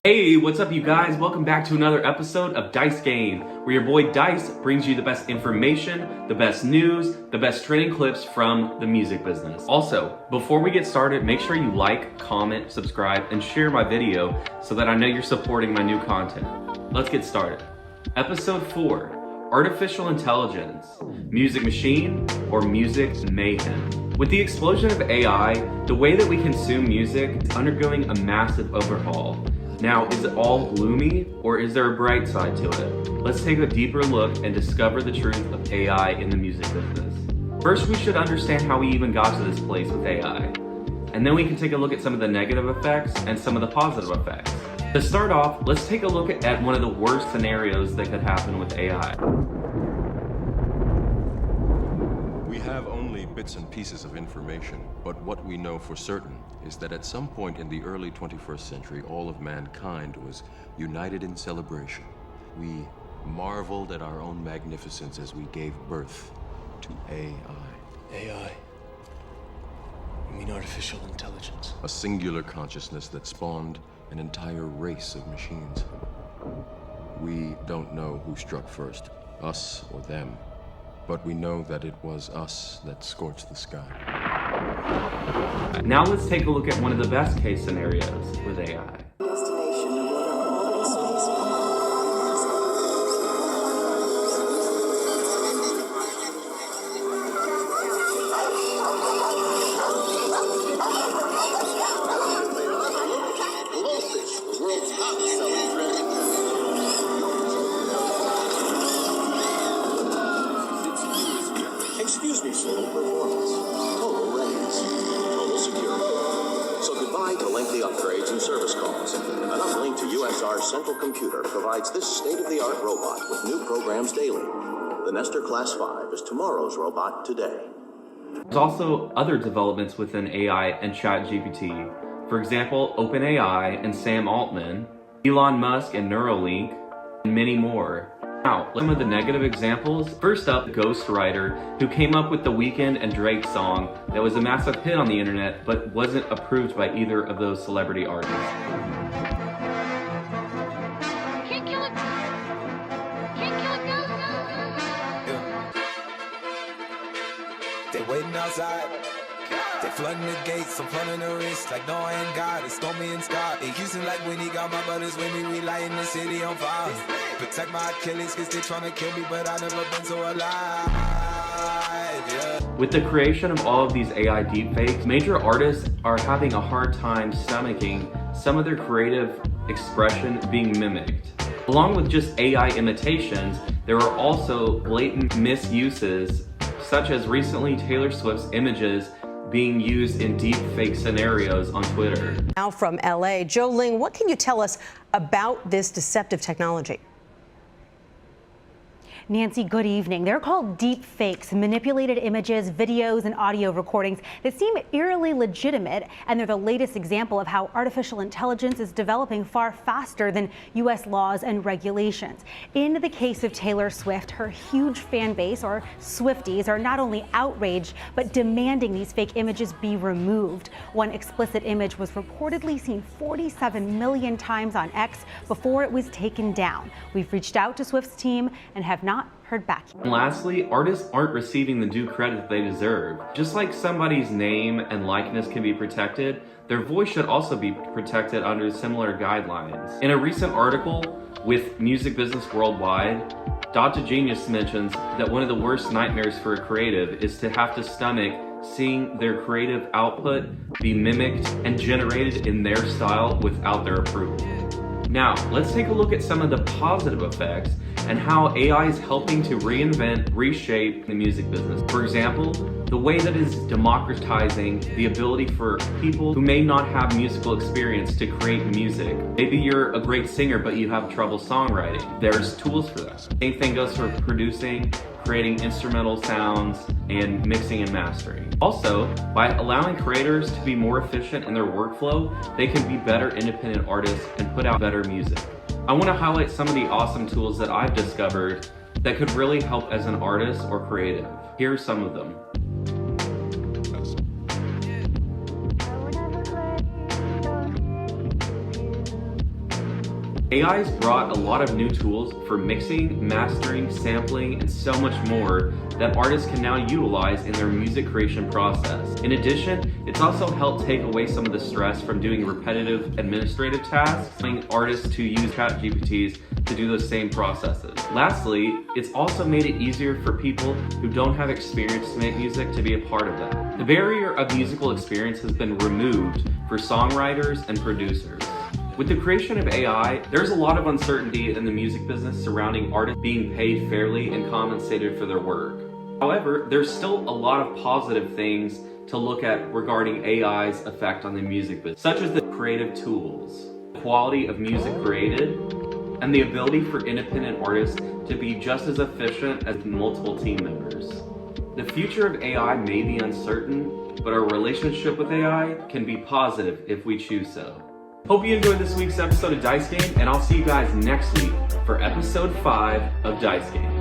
Hey, what's up you guys? Welcome back to another episode of DICEgame, where your boy Dice brings you the best information, the best news, the best trending clips from the music business. Also, before we get started, make sure you like, comment, subscribe, and share my video so that I know you're supporting my new content. Let's get started. Episode 4, Artificial Intelligence, Music Machine or Music Mayhem. With the explosion of AI, the way that we consume music is undergoing a massive overhaul. Now, is it all gloomy, or is there a bright side to it? Let's take a deeper look and discover the truth of AI in the music business. First, we should understand how we even got to this place with AI. And then we can take a look at some of the negative effects and some of the positive effects. To start off, let's take a look at one of the worst scenarios that could happen with AI. We have only bits and pieces of information, but what we know for certain is that at some point in the early 21st century, all of mankind was united in celebration. We marveled at our own magnificence as we gave birth to AI. AI? You mean artificial intelligence? A singular consciousness that spawned an entire race of machines. We don't know who struck first, us or them. But we know that it was us that scorched the sky. Now let's take a look at one of the best case scenarios with AI. Excuse me, sir. Performance. Total readiness. Total security. So goodbye to lengthy upgrades and service calls. An uplink to USR's central computer provides this state-of-the-art robot with new programs daily. The Nestor Class 5 is tomorrow's robot today. There's also other developments within AI and ChatGPT. For example, OpenAI and Sam Altman, Elon Musk and Neuralink, and many more. Now, some of the negative examples. First up, the ghostwriter who came up with the Weeknd and Drake song that was a massive hit on the internet but wasn't approved by either of those celebrity artists. Can't kill it. Can't kill it. They waiting outside. They flooding the gates, I'm flooding the wrist. Like no, I ain't got it. Stormy and Scott. It used to like when he got my brothers with me. We lighting the city on fire. Protect my Achilles, cause they trying to kill me, but I never been so alive. Yeah. With the creation of all of these AI deepfakes, major artists are having a hard time stomaching some of their creative expression being mimicked. Along with just AI imitations, there are also blatant misuses, such as recently Taylor Swift's images being used in deepfake scenarios on Twitter. Now from LA, Joe Ling, what can you tell us about this deceptive technology? Nancy, good evening. They're called deep fakes, manipulated images, videos, and audio recordings that seem eerily legitimate, and they're the latest example of how artificial intelligence is developing far faster than U.S. laws and regulations. In the case of Taylor Swift, her huge fan base, or Swifties, are not only outraged, but demanding these fake images be removed. One explicit image was reportedly seen 47 million times on X before it was taken down. We've reached out to Swift's team and have not heard back. And lastly, artists aren't receiving the due credit that they deserve. Just like somebody's name and likeness can be protected, their voice should also be protected under similar guidelines. In a recent article with Music Business Worldwide, Dr. Genius mentions that one of the worst nightmares for a creative is to have to stomach seeing their creative output be mimicked and generated in their style without their approval. Now, let's take a look at some of the positive effects and how AI is helping to reinvent, reshape the music business. For example, the way that is democratizing the ability for people who may not have musical experience to create music. Maybe you're a great singer, but you have trouble songwriting. There's tools for that. Same thing goes for producing, creating instrumental sounds, and mixing and mastering. Also, by allowing creators to be more efficient in their workflow, they can be better independent artists and put out better music. I want to highlight some of the awesome tools that I've discovered that could really help as an artist or creative. Here are some of them. AI has brought a lot of new tools for mixing, mastering, sampling, and so much more that artists can now utilize in their music creation process. In addition, it's also helped take away some of the stress from doing repetitive administrative tasks, allowing artists to use ChatGPTs to do those same processes. Lastly, it's also made it easier for people who don't have experience to make music to be a part of that. The barrier of musical experience has been removed for songwriters and producers. With the creation of AI, there's a lot of uncertainty in the music business surrounding artists being paid fairly and compensated for their work. However, there's still a lot of positive things to look at regarding AI's effect on the music business, such as the creative tools, the quality of music created, and the ability for independent artists to be just as efficient as multiple team members. The future of AI may be uncertain, but our relationship with AI can be positive if we choose so. Hope you enjoyed this week's episode of Dice Game, and I'll see you guys next week for episode 5 of Dice Game.